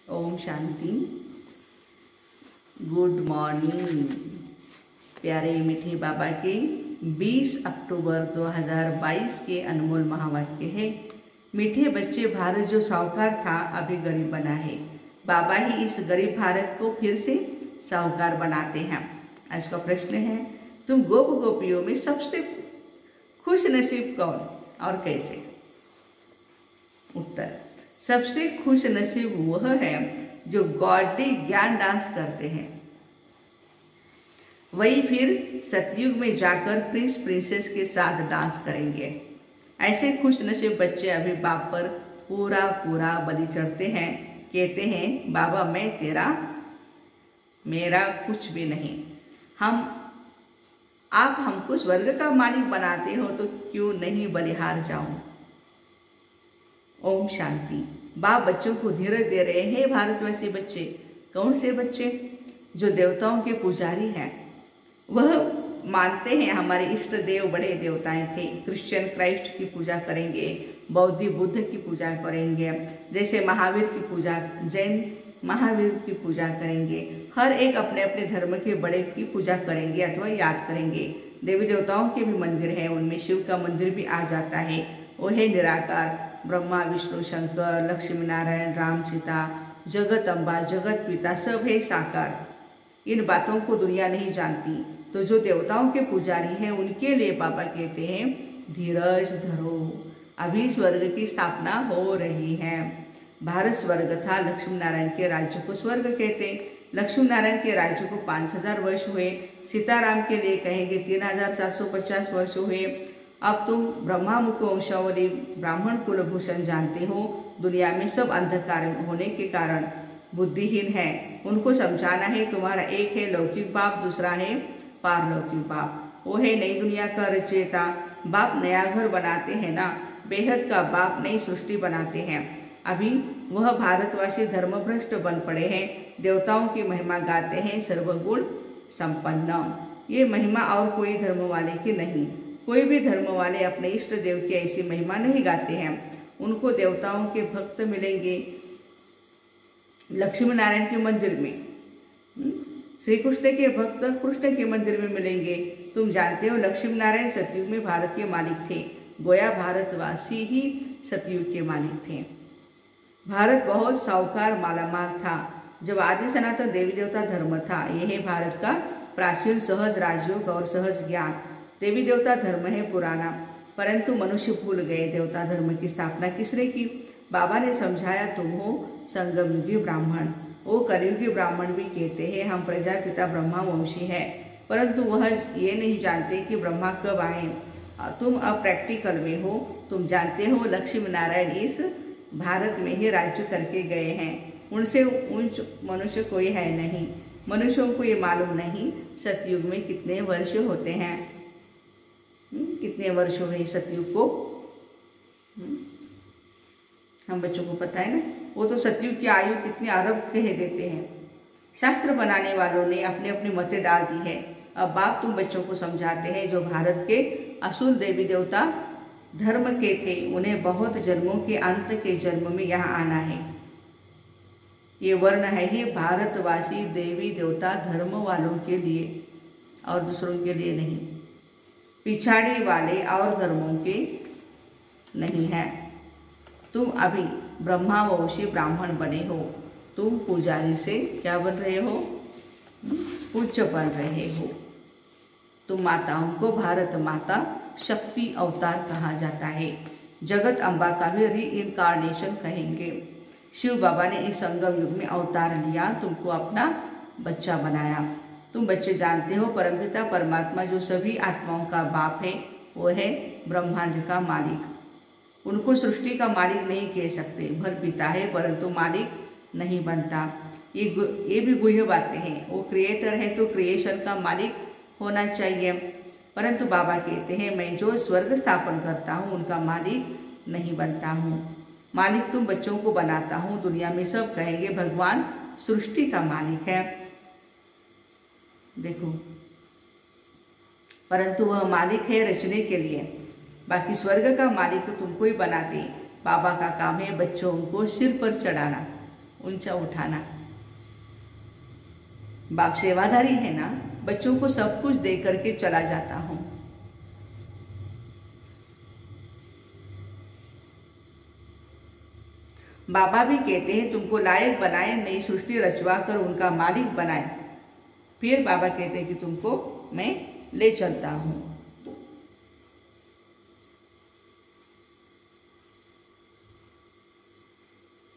Om Shanti. Good morning प्यारे मीठे बाबा के 20 अक्टूबर 2022 के अनमोल महावाक्य है। मीठे बच्चे, भारत जो साहूकार था अभी गरीब बना है। बाबा ही इस गरीब भारत को फिर से साहूकार बनाते हैं। आज का प्रश्न है, तुम गोप गोपियों में सबसे खुश नसीब कौन और कैसे? उत्तर, सबसे खुश नसीब वह है जो गॉडली ज्ञान डांस करते हैं। वही फिर सतयुग में जाकर प्रिंस प्रिंसेस के साथ डांस करेंगे। ऐसे खुश नसीब बच्चे अभी बाप पर पूरा पूरा बलि चढ़ते हैं। कहते हैं, बाबा मैं तेरा, मेरा कुछ भी नहीं। आप हमको स्वर्ग का मालिक बनाते हो तो क्यों नहीं बलिहार जाऊं। ओम शांति। बाप बच्चों को धीरज दे रहे हैं। भारतवासी बच्चे, कौन से बच्चे? जो देवताओं के पुजारी हैं। वह मानते हैं हमारे इष्ट देव बड़े देवताएं थे। क्रिश्चियन क्राइस्ट की पूजा करेंगे, बौद्ध बुद्ध की पूजा करेंगे, जैसे महावीर की पूजा, जैन महावीर की पूजा करेंगे। हर एक अपने अपने धर्म के बड़े की पूजा करेंगे अथवा याद करेंगे। देवी देवताओं के भी मंदिर हैं, उनमें शिव का मंदिर भी आ जाता है। वो है निराकार, ब्रह्मा विष्णु शंकर, लक्ष्मी नारायण, राम सीता, जगत अम्बा, जगत पिता, सब है साकार। इन बातों को दुनिया नहीं जानती। तो जो देवताओं के पुजारी हैं उनके लिए बाबा कहते हैं, धीरज धरो, अभी स्वर्ग की स्थापना हो रही है। भारत स्वर्ग था, लक्ष्मी नारायण के राज्य को स्वर्ग कहते। लक्ष्मी नारायण के राज्य को 5000 वर्ष हुए। सीताराम के लिए कहेंगे 3750 वर्ष हुए। अब तुम ब्रह्मा मुख वंशावली ब्राह्मण कुलभूषण जानते हो। दुनिया में सब अंधकार होने के कारण बुद्धिहीन है, उनको समझाना है। तुम्हारा एक है लौकिक बाप, दूसरा है पारलौकिक बाप। वो है नई दुनिया का रचयिता। बाप नया घर बनाते हैं ना, बेहद का बाप नई सृष्टि बनाते हैं। अभी वह भारतवासी धर्मभ्रष्ट बन पड़े हैं। देवताओं की महिमा गाते हैं, सर्वगुण संपन्न। ये महिमा और कोई धर्म वाले की नहीं। कोई भी धर्म वाले अपने इष्ट देव की ऐसी महिमा नहीं गाते हैं। उनको देवताओं के भक्त मिलेंगे लक्ष्मी नारायण के मंदिर में, श्री कृष्ण के भक्त कृष्ण के मंदिर में मिलेंगे। तुम जानते हो लक्ष्मी नारायण सतयुग में भारत के मालिक थे। गोया भारतवासी ही सतयुग के मालिक थे। भारत बहुत साहूकार मालामाल था जब आदि सनातन देवी देवता धर्म था। यह है भारत का प्राचीन सहज राजयोग और सहज ज्ञान। देवी देवता धर्म है पुराना, परंतु मनुष्य भूल गए देवता धर्म की स्थापना किसने की। बाबा ने समझाया, तुम हो संगम युगी ब्राह्मण। वो कलयुगी ब्राह्मण भी कहते हैं हम प्रजापिता ब्रह्मा वंशी है, परंतु वह ये नहीं जानते कि ब्रह्मा कब आए। तुम अब प्रैक्टिकल में हो। तुम जानते हो लक्ष्मी नारायण इस भारत में ही राज्य करके गए हैं। उनसे ऊंच मनुष्य कोई है नहीं। मनुष्यों को ये मालूम नहीं सतयुग में कितने वर्ष होते हैं। कितने वर्ष हुए सतयुग को, हम बच्चों को पता है ना। वो तो सतयुग की आयु कितनी अरब कह देते हैं। शास्त्र बनाने वालों ने अपने अपनी मतें डाल दी है। अब बाप तुम बच्चों को समझाते हैं, जो भारत के असुर देवी देवता धर्म के थे उन्हें बहुत जन्मों के अंत के जन्म में यहाँ आना है। ये वर्ण है ही भारतवासी देवी देवता धर्म वालों के लिए और दूसरों के लिए नहीं। पिछाड़ी वाले और धर्मों के नहीं है। तुम अभी ब्रह्मावंशी ब्राह्मण बने हो। तुम पुजारी से क्या बन रहे हो? पूज्य बन रहे हो। तुम माताओं को भारत माता शक्ति अवतार कहा जाता है। जगत अम्बा का भी रीइंकारनेशन कहेंगे। शिव बाबा ने इस संगम युग में अवतार लिया, तुमको अपना बच्चा बनाया। तुम बच्चे जानते हो परमपिता परमात्मा जो सभी आत्माओं का बाप है, वो है ब्रह्मांड का मालिक। उनको सृष्टि का मालिक नहीं कह सकते। भर पिता है परंतु मालिक नहीं बनता। ये भी गुह्य बातें हैं। वो क्रिएटर है तो क्रिएशन का मालिक होना चाहिए, परंतु बाबा कहते हैं मैं जो स्वर्ग स्थापन करता हूँ उनका मालिक नहीं बनता हूँ। मालिक तुम बच्चों को बनाता हूँ। दुनिया में सब कहेंगे भगवान सृष्टि का मालिक है, देखो, परंतु वह मालिक है रचने के लिए। बाकी स्वर्ग का मालिक तो तुमको ही बनाते। बाबा का काम है बच्चों को सिर पर चढ़ाना। ऊंचा उठाना। बाप सेवाधारी है ना, बच्चों को सब कुछ दे करके चला जाता हूं। बाबा भी कहते हैं तुमको लायक बनाए, नई सृष्टि रचवा कर उनका मालिक बनाए। फिर बाबा कहते हैं कि तुमको मैं ले चलता हूं।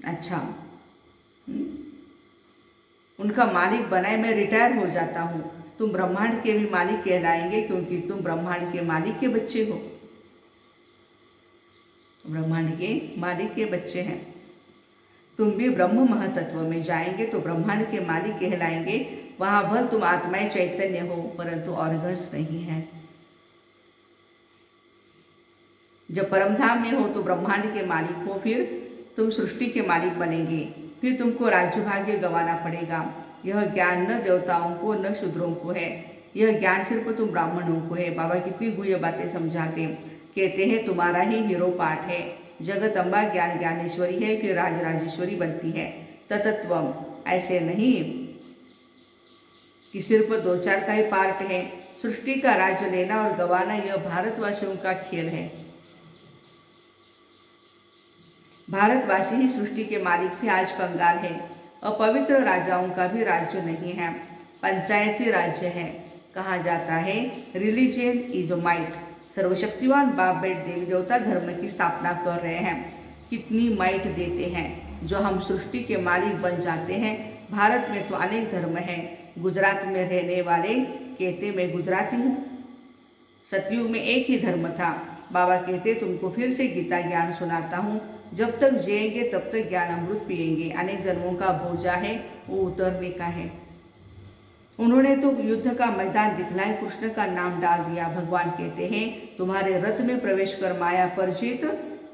अच्छा, उनका मालिक बनाए, मैं रिटायर हो जाता हूं। तुम ब्रह्मांड के भी मालिक कहलाएंगे, क्योंकि तुम ब्रह्मांड के मालिक के बच्चे हो। ब्रह्मांड के मालिक के बच्चे हैं। तुम भी ब्रह्म महतत्व में जाएंगे तो ब्रह्मांड के मालिक कहलाएंगे। वहां भर तुम आत्माएं चैतन्य हो, परंतु ऑर्गन्स नहीं है। जब परमधाम में हो तो ब्रह्मांड के मालिक हो, फिर तुम सृष्टि के मालिक बनेंगे। फिर तुमको राज्य भाग्य गंवाना पड़ेगा। यह ज्ञान न देवताओं को न शूद्रों को है, यह ज्ञान सिर्फ तुम ब्राह्मणों को है। बाबा कितनी गुह्य बातें समझाते, कहते हैं तुम्हारा ही हीरो पाठ है। जगत अम्बा ज्ञान ज्ञानेश्वरी है, फिर राज राजेश्वरी बनती है। ततत्वम ऐसे नहीं कि सिर्फ 2-4 का ही पार्ट है। सृष्टि का राज्य लेना और गंवाना यह भारतवासियों का खेल है। भारतवासी ही सृष्टि के मालिक थे, आज कंगाल है। अपवित्र राजाओं का भी राज्य नहीं है, पंचायती राज्य है। कहा जाता है रिलीजियन इज माइट। सर्वशक्तिवान बाप बेट देवी देवता धर्म की स्थापना कर रहे हैं। कितनी माइट देते हैं जो हम सृष्टि के मालिक बन जाते हैं। भारत में तो अनेक धर्म हैं। गुजरात में रहने वाले कहते मैं गुजराती हूँ। सतयुग में एक ही धर्म था। बाबा कहते तुमको फिर से गीता ज्ञान सुनाता हूँ। जब तक जिएंगे तब तक ज्ञान अमृत पिएंगे। अनेक जन्मों का बोझा है, वो उतरने का है। उन्होंने तो युद्ध का मैदान दिखलाए, कृष्ण का नाम डाल दिया। भगवान कहते हैं तुम्हारे रथ में प्रवेश कर माया पर जीत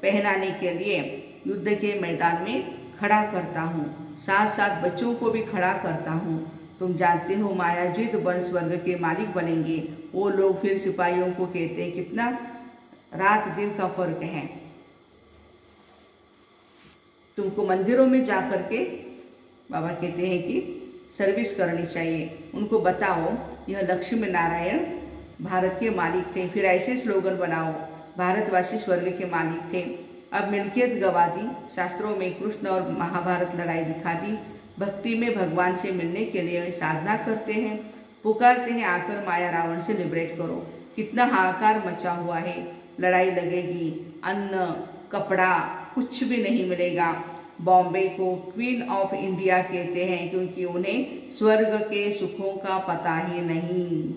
पहनाने के लिए युद्ध के मैदान में खड़ा करता हूँ, साथ साथ बच्चों को भी खड़ा करता हूँ। तुम जानते हो माया जीत बन स्वर्ग के मालिक बनेंगे। वो लोग फिर सिपाहियों को कहते हैं कितना रात दिन का फर्क है। तुमको मंदिरों में जा करके बाबा कहते हैं कि सर्विस करनी चाहिए। उनको बताओ यह लक्ष्मी नारायण भारत के मालिक थे। फिर ऐसे स्लोगन बनाओ भारतवासी स्वर्ग के मालिक थे। अब मिल्कियत गवा दी। शास्त्रों में कृष्ण और महाभारत लड़ाई दिखा दी। भक्ति में भगवान से मिलने के लिए साधना करते हैं, पुकारते हैं आकर माया रावण से लिबरेट करो। कितना हाहाकार मचा हुआ है। लड़ाई लगेगी, अन्न कपड़ा कुछ भी नहीं मिलेगा। बॉम्बे को क्वीन ऑफ इंडिया कहते हैं, क्योंकि उन्हें स्वर्ग के सुखों का पता ही नहीं।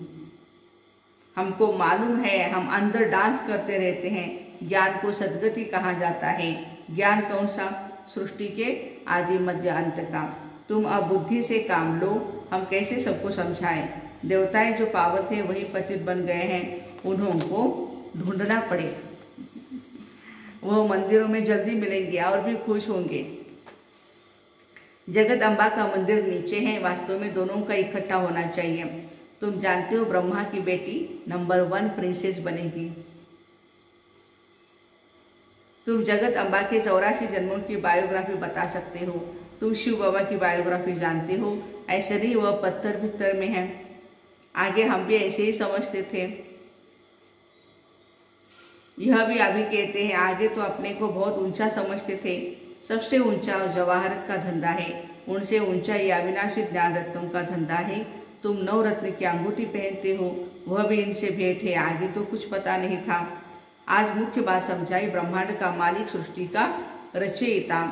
हमको मालूम है, हम अंदर डांस करते रहते हैं। ज्ञान को सद्गति कहा जाता है। ज्ञान कौन सा? सृष्टि के आदि मध्य अंत का। तुम अब बुद्धि से काम लो। हम कैसे सबको समझाएं? देवताएं जो पावन थे वही पतित बन गए हैं। उनको ढूंढना पड़े। वो मंदिरों में जल्दी मिलेंगे और भी खुश होंगे। जगत अम्बा का मंदिर नीचे है। वास्तव में दोनों का इकट्ठा होना चाहिए। तुम जानते हो ब्रह्मा की बेटी नंबर 1 प्रिंसेस बनेगी। तुम जगत अम्बा के 84 जन्मों की बायोग्राफी बता सकते हो। तुम शिव बाबा की बायोग्राफी जानते हो। ऐसे नहीं वह पत्थर भित्तर में है। आगे हम भी ऐसे ही समझते थे। यह भी अभी कहते हैं। आगे तो अपने को बहुत ऊंचा समझते थे। सबसे ऊंचा जवाहरत का धंधा है। उनसे ऊंचा ये अविनाशी ज्ञान रत्नों का धंधा है। तुम 9 रत्न की अंगूठी पहनते हो, वह भी इनसे भेंट है। आगे तो कुछ पता नहीं था। आज मुख्य बात समझाई। ब्रह्मांड का मालिक, सृष्टि का रचयिता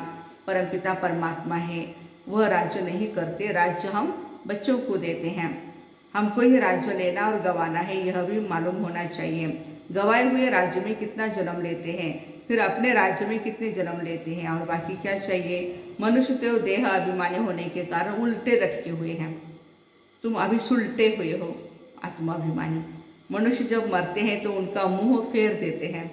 परमपिता परमात्मा है। वह राज्य नहीं करते। राज्य हम बच्चों को देते हैं। हमको ही राज्य लेना और गंवाना है, यह भी मालूम होना चाहिए। गंवाए हुए राज्य में कितना जन्म लेते हैं, फिर अपने राज्य में कितने जन्म लेते हैं, और बाकी क्या चाहिए। मनुष्य तो देह अभिमानी होने के कारण उल्टे लटके हुए हैं। तुम अभी सुलटे हुए हो, आत्माभिमानी। मनुष्य जब मरते हैं तो उनका मुंह फेर देते हैं।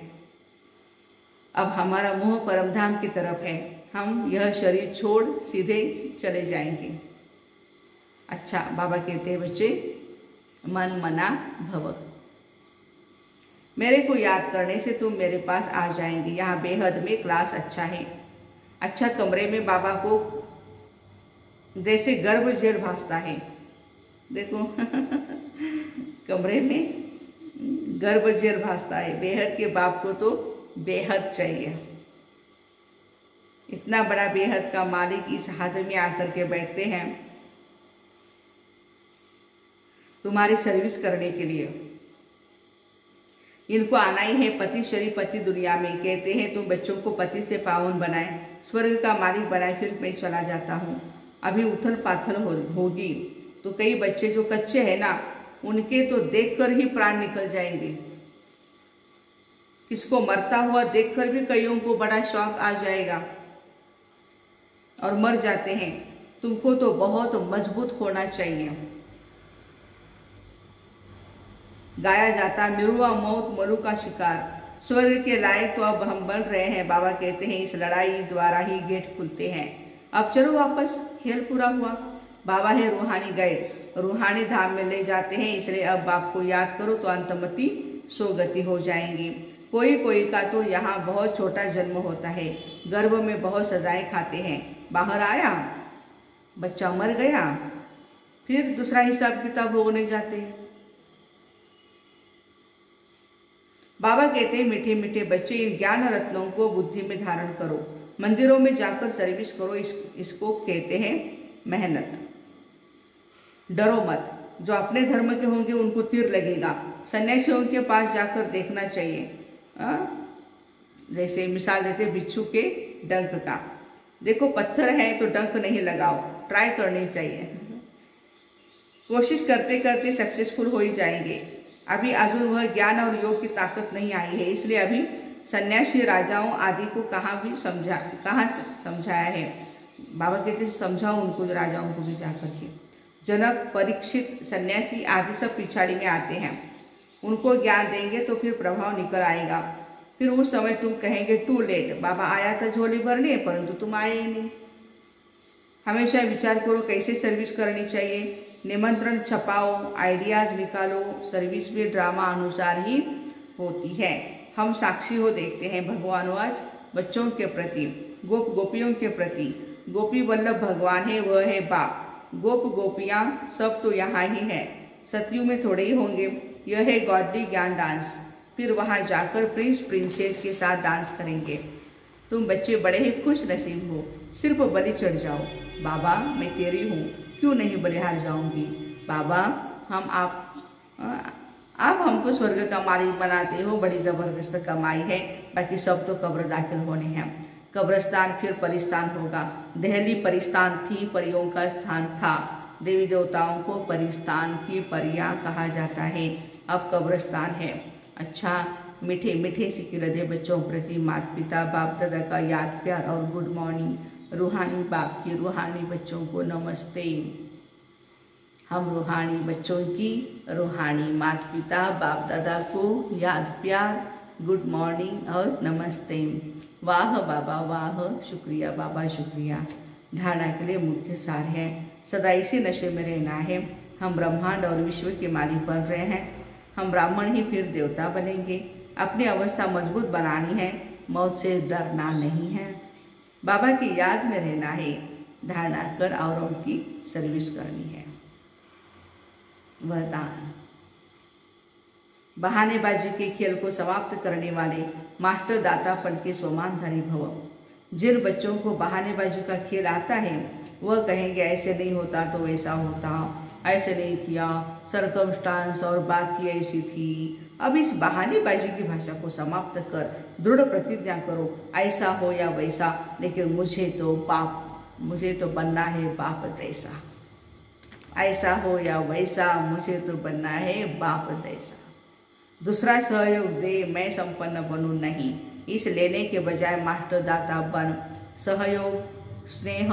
अब हमारा मुंह परमधाम की तरफ है। हम यह शरीर छोड़ सीधे चले जाएंगे। अच्छा, बाबा कहते हैं बच्चे मन मना भव। मेरे को याद करने से तुम मेरे पास आ जाएंगे। यहाँ बेहद में क्लास अच्छा है। अच्छा कमरे में बाबा को जैसे गर्भ जेर भासता है। देखो कमरे में गर्भ जेर भासता है। बेहद के बाप को तो बेहद चाहिए। इतना बड़ा बेहद का मालिक इस हाथ में आकर के बैठते हैं तुम्हारी सर्विस करने के लिए। इनको आना ही है पति शरीर पति दुनिया में। कहते हैं तुम बच्चों को पति से पावन बनाए, स्वर्ग का मालिक बनाए, फिर मैं चला जाता हूँ। अभी उथल पाथल होगी तो कई बच्चे जो कच्चे हैं ना, उनके तो देखकर ही प्राण निकल जाएंगे। किसको मरता हुआ देखकर भी कईयों को बड़ा शौक आ जाएगा और मर जाते हैं। तुमको तो बहुत मजबूत होना चाहिए। गाया जाता मिरुआ मौत मरु का शिकार, स्वर्ग के लायक तो अब हम बन रहे हैं। बाबा कहते हैं इस लड़ाई द्वारा ही गेट खुलते हैं। अब चलो वापस, खेल पूरा हुआ। बाबा है रूहानी गाइड, रूहानी धाम में ले जाते हैं। इसलिए अब बाप को याद करो तो अंतमति सोगति हो जाएंगी। कोई कोई का तो यहाँ बहुत छोटा जन्म होता है, गर्भ में बहुत सजाएं खाते हैं। बाहर आया बच्चा मर गया, फिर दूसरा हिसाब किताब भोगने जाते हैं। बाबा कहते हैं मीठे मीठे बच्चे, इन ज्ञान रत्नों को बुद्धि में धारण करो, मंदिरों में जाकर सर्विस करो। इसको कहते हैं मेहनत। डरो मत, जो अपने धर्म के होंगे उनको तीर लगेगा। सन्यासियों के पास जाकर देखना चाहिए। जैसे मिसाल देते बिच्छू के डंक का। देखो पत्थर है तो डंक नहीं लगाओ, ट्राई करनी चाहिए। कोशिश करते करते सक्सेसफुल हो ही जाएंगे। अभी अजून वह ज्ञान और योग की ताकत नहीं आई है, इसलिए अभी सन्यासी राजाओं आदि को कहाँ समझाया है। बाबा कहते समझाओ उनको, राजाओं को भी जाकर के। जनक परीक्षित सन्यासी आदि सब पिछाड़ी में आते हैं। उनको ज्ञान देंगे तो फिर प्रभाव निकल आएगा। फिर उस समय तुम कहेंगे टू लेट, बाबा आया था झोली भरने परंतु तुम आए ही नहीं। हमेशा विचार करो कैसे सर्विस करनी चाहिए। निमंत्रण छपाओ, आइडियाज निकालो। सर्विस भी ड्रामा अनुसार ही होती है। हम साक्षी हो देखते हैं भगवान आज बच्चों के प्रति, गोप गोपियों के प्रति। गोपी वल्लभ भगवान है, वह है बाप। गोप गोपियाँ सब तो यहाँ ही है, सतयुग में थोड़े ही होंगे। यह है गॉडली ज्ञान डांस। फिर वहाँ जाकर प्रिंस प्रिंसेस के साथ डांस करेंगे। तुम बच्चे बड़े ही खुश नसीब हो, सिर्फ बलि चढ़ जाओ। बाबा मैं तेरी हूँ, क्यों नहीं बलिहार जाऊंगी। बाबा आप हमको स्वर्ग का मालिक बनाते हो, बड़ी जबरदस्त कमाई है। बाकी सब तो कब्र दाखिल होने हैं। कब्रस्तान फिर परिस्तान होगा। दहली परिस्तान थी, परियों का स्थान था। देवी देवताओं को परिस्तान की परियां कहा जाता है। अब कब्रस्तान है। अच्छा, मीठे मीठे सिक्के लदे बच्चों प्रति माता पिता बाप दादा का याद प्यार और गुड मॉर्निंग। रूहानी बाप की रूहानी बच्चों को नमस्ते। हम रूहानी बच्चों की रूहानी माता पिता बाप दादा को याद प्यार, गुड मॉर्निंग और नमस्ते। वाह बाबा वाह, शुक्रिया बाबा शुक्रिया। धारणा के लिए मुख्य सार है, सदा इसी नशे में रहना है। हम ब्रह्मांड और विश्व के मालिक बन रहे हैं। हम ब्राह्मण ही फिर देवता बनेंगे। अपनी अवस्था मजबूत बनानी है, मौत से डरना नहीं है। बाबा की याद में रहना है, धारणा कर औरों की सर्विस करनी है। वरदान, बहानेबाजी के खेल को समाप्त करने वाले मास्टर दातापन के स्वमानधारी भव। जिन बच्चों को बहानेबाजी का खेल आता है वह कहेंगे ऐसे नहीं होता तो वैसा होता, ऐसे नहीं किया, सर्कमस्टांस और बात ही ऐसी थी। अब इस बहानेबाजी की भाषा को समाप्त कर दृढ़ प्रतिज्ञा करो, ऐसा हो या वैसा, लेकिन मुझे तो बनना है बाप जैसा। ऐसा हो या वैसा, मुझे तो बनना है बाप जैसा। दूसरा सहयोग दे, मैं संपन्न बनूं नहीं। इस लेने के बजाय मास्टर दाता बन। सहयोग, स्नेह,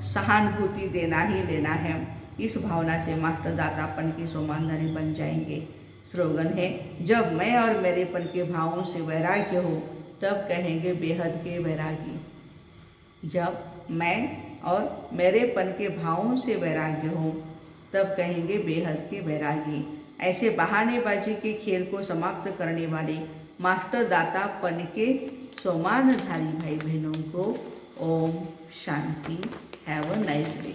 सहानुभूति देना ही लेना है। इस भावना से मास्टर दातापन के स्वमानधारी बन जाएंगे। स्लोगन है, जब मैं और मेरेपन के भावों से वैराग्य हो तब कहेंगे बेहद के वैरागी। जब मैं और मेरेपन के भावों से वैराग्य हो तब कहेंगे बेहद के वैरागी। ऐसे बहानेबाजी के खेल को समाप्त करने वाले मास्टर दातापन के स्वमानधारी भाई बहनों को Om Shanti. Have a nice day.